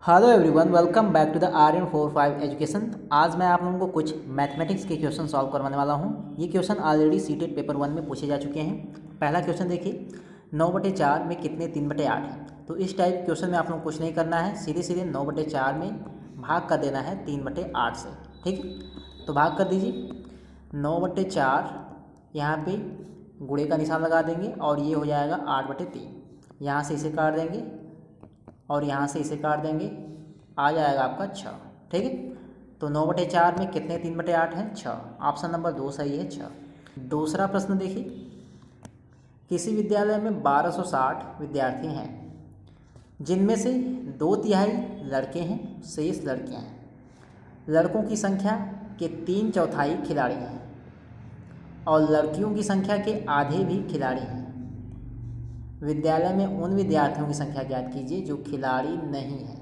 Hello everyone, welcome back to the Aryan45 education. आज मैं आप लोगों को कुछ मैथमेटिक्स के क्वेश्चन सॉल्व करवाने वाला हूं। ये क्वेश्चन ऑलरेडी सीटेट पेपर 1 में पूछे जा चुके हैं। पहला क्वेश्चन देखिए, 9/4 में कितने 3/8 है। तो इस टाइप क्वेश्चन में आप लोगों को कुछ नहीं करना है, सीधे सीधे 9/4 में भाग कर देना है 3/8 से। ठीक है, तो भाग कर दीजिए। 9/4 यहाँ पे गुणे का निशान लगा देंगे और ये हो जाएगा 8/3। यहाँ से इसे काट देंगे और यहाँ से इसे काट देंगे, आ जाएगा आपका 6। ठीक है, तो 9/4 में कितने 3/8 हैं? 6। ऑप्शन नंबर 2 सही है, 6। दूसरा प्रश्न देखिए, किसी विद्यालय में 1260 विद्यार्थी हैं, जिनमें से 2/3 लड़के हैं, शेष लड़कियां हैं। लड़कों की संख्या के 3/4 खिलाड़ी हैं और लड़कियों की संख्या के आधे भी खिलाड़ी हैं। विद्यालय में उन विद्यार्थियों की संख्या ज्ञात कीजिए जो खिलाड़ी नहीं है।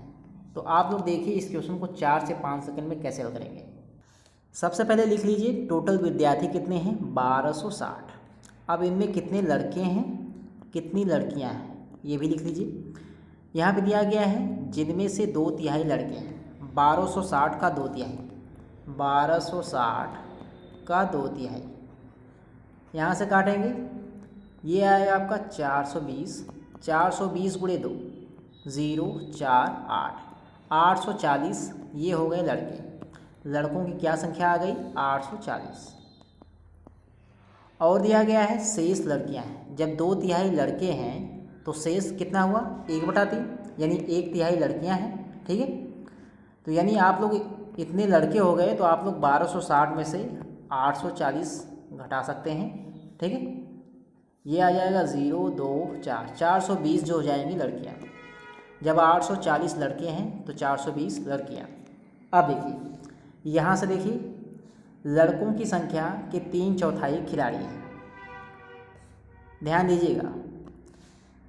तो आप लोग देखिए इस क्वेश्चन को 4 से 5 सेकंड में कैसे हल करेंगे। सबसे पहले लिख लीजिए टोटल विद्यार्थी कितने हैं, 1260। अब इनमें कितने लड़के हैं, कितनी लड़कियां हैं, ये भी लिख लीजिए। यहाँ पे दिया गया है जिनमें से 2/3 लड़के हैं। 1260 का 2/3, 1260 का 2/3, यहाँ से काटेंगे, ये आएगा आपका 420। 420 गुणे 2, 0 4 8, 840। ये हो गए लड़के। लड़कों की क्या संख्या आ गई, 840। और दिया गया है शेष लड़कियां हैं। जब 2/3 लड़के हैं तो शेष कितना हुआ, 1/3, यानी 1/3 लड़कियां हैं। ठीक है, तो यानी आप लोग इतने लड़के हो गए तो आप लोग 1260 में से 840 घटा सकते हैं। ठीक है, ये आ जाएगा 0 2 4, 420 जो हो जाएंगी लड़कियाँ। जब 840 लड़के हैं तो 420 लड़कियाँ। अब देखिए यहाँ से देखिए, लड़कों की संख्या के 3/4 खिलाड़ी हैं। ध्यान दीजिएगा,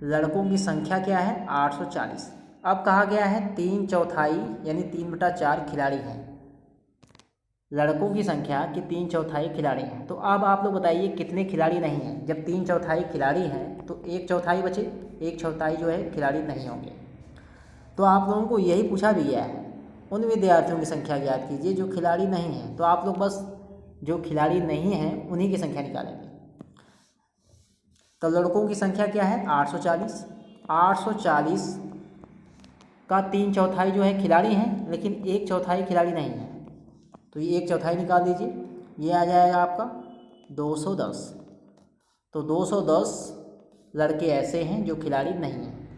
लड़कों की संख्या क्या है, 840। अब कहा गया है 3/4 यानी 3/4 खिलाड़ी हैं। लड़कों की संख्या के 3/4 खिलाड़ी हैं। तो अब आप लोग बताइए कितने खिलाड़ी नहीं हैं। जब 3/4 खिलाड़ी हैं तो 1/4 बचे, 1/4 जो है खिलाड़ी नहीं होंगे। तो आप लोगों को यही पूछा भी गया है, उन विद्यार्थियों की संख्या ज्ञात कीजिए जो खिलाड़ी नहीं हैं। तो आप लोग बस जो खिलाड़ी नहीं हैं उन्हीं की संख्या निकालेंगे। तो लड़कों की संख्या क्या है, 840। 840 का 3/4 जो है खिलाड़ी हैं, लेकिन 1/4 खिलाड़ी नहीं है। तो ये 1/4 निकाल दीजिए, ये आ जाएगा आपका 210। तो 210 लड़के ऐसे हैं जो खिलाड़ी नहीं हैं।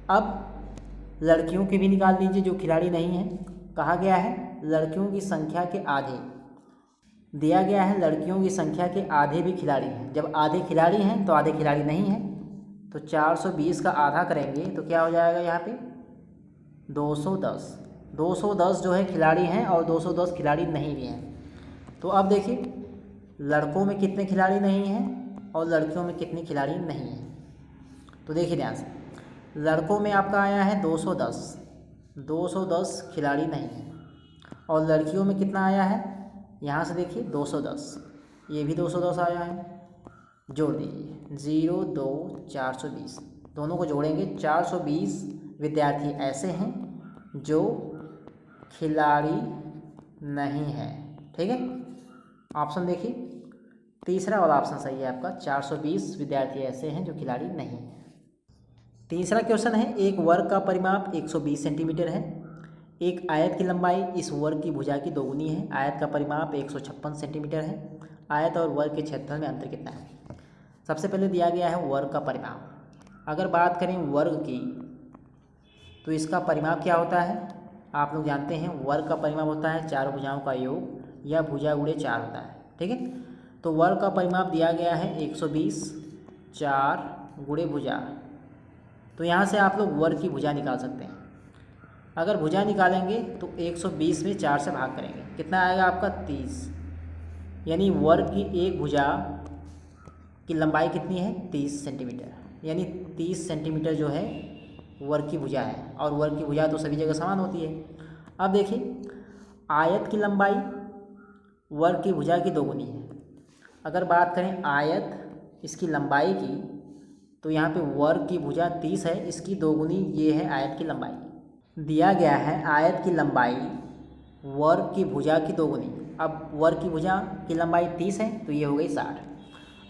अब लड़कियों की भी निकाल दीजिए जो खिलाड़ी नहीं हैं। कहा गया है लड़कियों की संख्या के आधे, दिया गया है लड़कियों की संख्या के आधे भी खिलाड़ी हैं। जब आधे खिलाड़ी हैं तो आधे खिलाड़ी नहीं हैं। तो 420 का आधा करेंगे तो क्या हो जाएगा, यहाँ पे 210। 210 जो है खिलाड़ी हैं और 210 खिलाड़ी नहीं भी हैं। तो अब देखिए लड़कों में कितने खिलाड़ी नहीं हैं और लड़कियों में कितने खिलाड़ी नहीं हैं। तो देखिए ध्यान से, लड़कों में आपका आया है 210, 210 खिलाड़ी नहीं हैं। और लड़कियों में कितना आया है, यहाँ से देखिए 210, ये भी 210 आया है। जोड़ दीजिए 0 2 420, दोनों को जोड़ेंगे 420 विद्यार्थी ऐसे हैं जो खिलाड़ी नहीं है। ठीक है, ऑप्शन देखिए, तीसरा वाला ऑप्शन सही है आपका, 420 विद्यार्थी ऐसे हैं जो खिलाड़ी नहीं हैं। तीसरा क्वेश्चन है, एक वर्ग का परिमाप 120 सेंटीमीटर है। एक आयत की लंबाई इस वर्ग की भुजा की दोगुनी है। आयत का परिमाप 156 सेंटीमीटर है। आयत और वर्ग के क्षेत्रफल में अंतर कितना है। सबसे पहले दिया गया है वर्ग का परिमाप। अगर बात करें वर्ग की तो इसका परिमाप क्या होता है, आप लोग जानते हैं वर्ग का परिमाप होता है चारों भुजाओं का योग या भुजा गुणे 4 होता है। ठीक है, तो वर्ग का परिमाप दिया गया है 120, 4 गुणे भुजा। तो यहाँ से आप लोग वर्ग की भुजा निकाल सकते हैं। अगर भुजा निकालेंगे तो 120 में 4 से भाग करेंगे, कितना आएगा आपका 30। यानी वर्ग की एक भुजा की लंबाई कितनी है, 30 सेंटीमीटर, यानी 30 सेंटीमीटर जो है वर्ग की भुजा है। और वर्ग की भुजा तो सभी जगह समान होती है। अब देखिए आयत की लंबाई वर्ग की भुजा की दोगुनी है। अगर बात करें आयत इसकी लंबाई की तो यहाँ पे वर्ग की भुजा 30 है, इसकी दोगुनी ये है आयत की लंबाई। दिया गया है आयत की लंबाई वर्ग की भुजा की 2 गुनी। अब वर्ग की भुजा की लंबाई 30 है तो ये हो गई 60।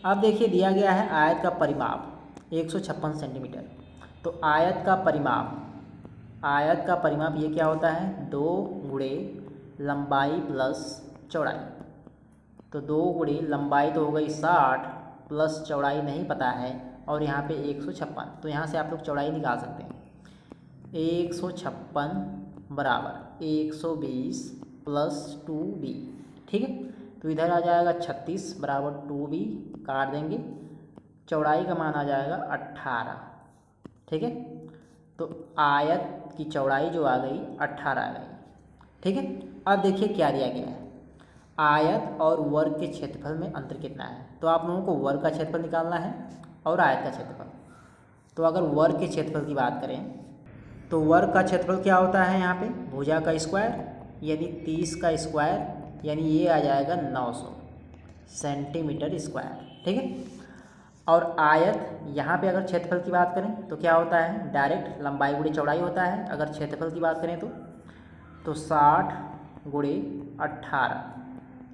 अब देखिए दिया गया है आयत का परिमाप 156 सेंटीमीटर। तो आयत का परिमाप ये क्या होता है, 2 गुणे लंबाई प्लस चौड़ाई। तो 2 गुणे लंबाई तो हो गई 60 प्लस चौड़ाई नहीं पता है और यहाँ पे 156। तो यहाँ से आप लोग चौड़ाई निकाल सकते हैं। 156 बराबर 120 प्लस 2b, ठीक है। तो इधर आ जाएगा 36 बराबर 2b, काट देंगे, चौड़ाई का मान आ जाएगा 18, ठीक है। तो आयत की चौड़ाई जो आ गई 18 आ गई, ठीक है। अब देखिए क्या दिया गया है, आयत और वर्ग के क्षेत्रफल में अंतर कितना है। तो आप लोगों को वर्ग का क्षेत्रफल निकालना है और आयत का क्षेत्रफल। तो अगर वर्ग के क्षेत्रफल की बात करें तो वर्ग का क्षेत्रफल क्या होता है, यहाँ पे भुजा का स्क्वायर यानी 30 का स्क्वायर यानी ये आ जाएगा 900 सेंटीमीटर स्क्वायर, ठीक है। और आयत यहाँ पे अगर क्षेत्रफल की बात करें तो क्या होता है, डायरेक्ट लंबाई गुणे चौड़ाई होता है। अगर क्षेत्रफल की बात करें तो 60 गुणे 18,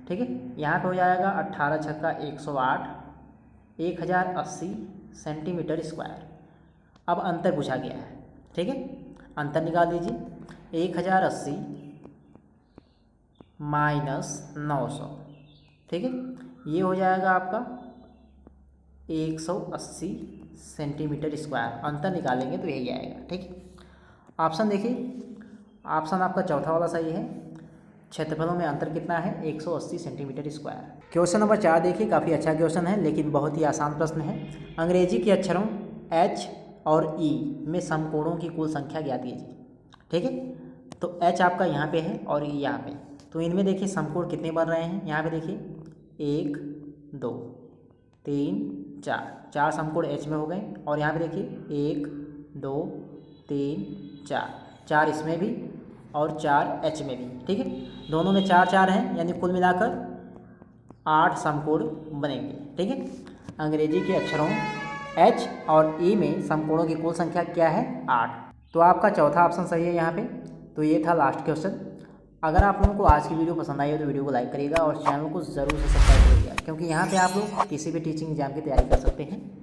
ठीक है। यहाँ पे हो जाएगा 18 छक्का 108 1080 सेंटीमीटर स्क्वायर। अब अंतर पूछा गया है, ठीक है। अंतर निकाल दीजिए, 1080 माइनस 900, ठीक है। ये हो जाएगा आपका 180 सेंटीमीटर स्क्वायर। अंतर निकालेंगे तो यही आएगा, ठीक है। ऑप्शन देखिए, ऑप्शन आपका चौथा वाला सही है। क्षेत्रफलों में अंतर कितना है, 180 सेंटीमीटर स्क्वायर। क्वेश्चन नंबर 4 देखिए, काफ़ी अच्छा क्वेश्चन है लेकिन बहुत ही आसान प्रश्न है। अंग्रेजी के अक्षरों H और E में समकोणों की कुल संख्या ज्ञात कीजिए, ठीक है। तो H आपका यहाँ पे है और E यहाँ पे। तो इनमें देखिए समकोण कितने बन रहे हैं, यहाँ पे देखिए 1 2 3 4, 4 समकोण H में हो गए। और यहाँ पे देखिए 1 2 3 4, 4 इसमें भी और 4 H में भी, ठीक है। दोनों में 4 4 हैं यानी कुल मिलाकर 8 समकोण बनेंगे, ठीक है। अंग्रेजी के अक्षरों H और E में समकोणों की कुल संख्या क्या है, 8। तो आपका चौथा ऑप्शन सही है यहाँ पे। तो ये था लास्ट क्वेश्चन। अगर आप लोगों को आज की वीडियो पसंद आई हो तो वीडियो को लाइक करिएगा और चैनल को ज़रूर से सब्सक्राइब करिएगा, क्योंकि यहाँ पे आप लोग किसी भी टीचिंग एग्जाम की तैयारी कर सकते हैं।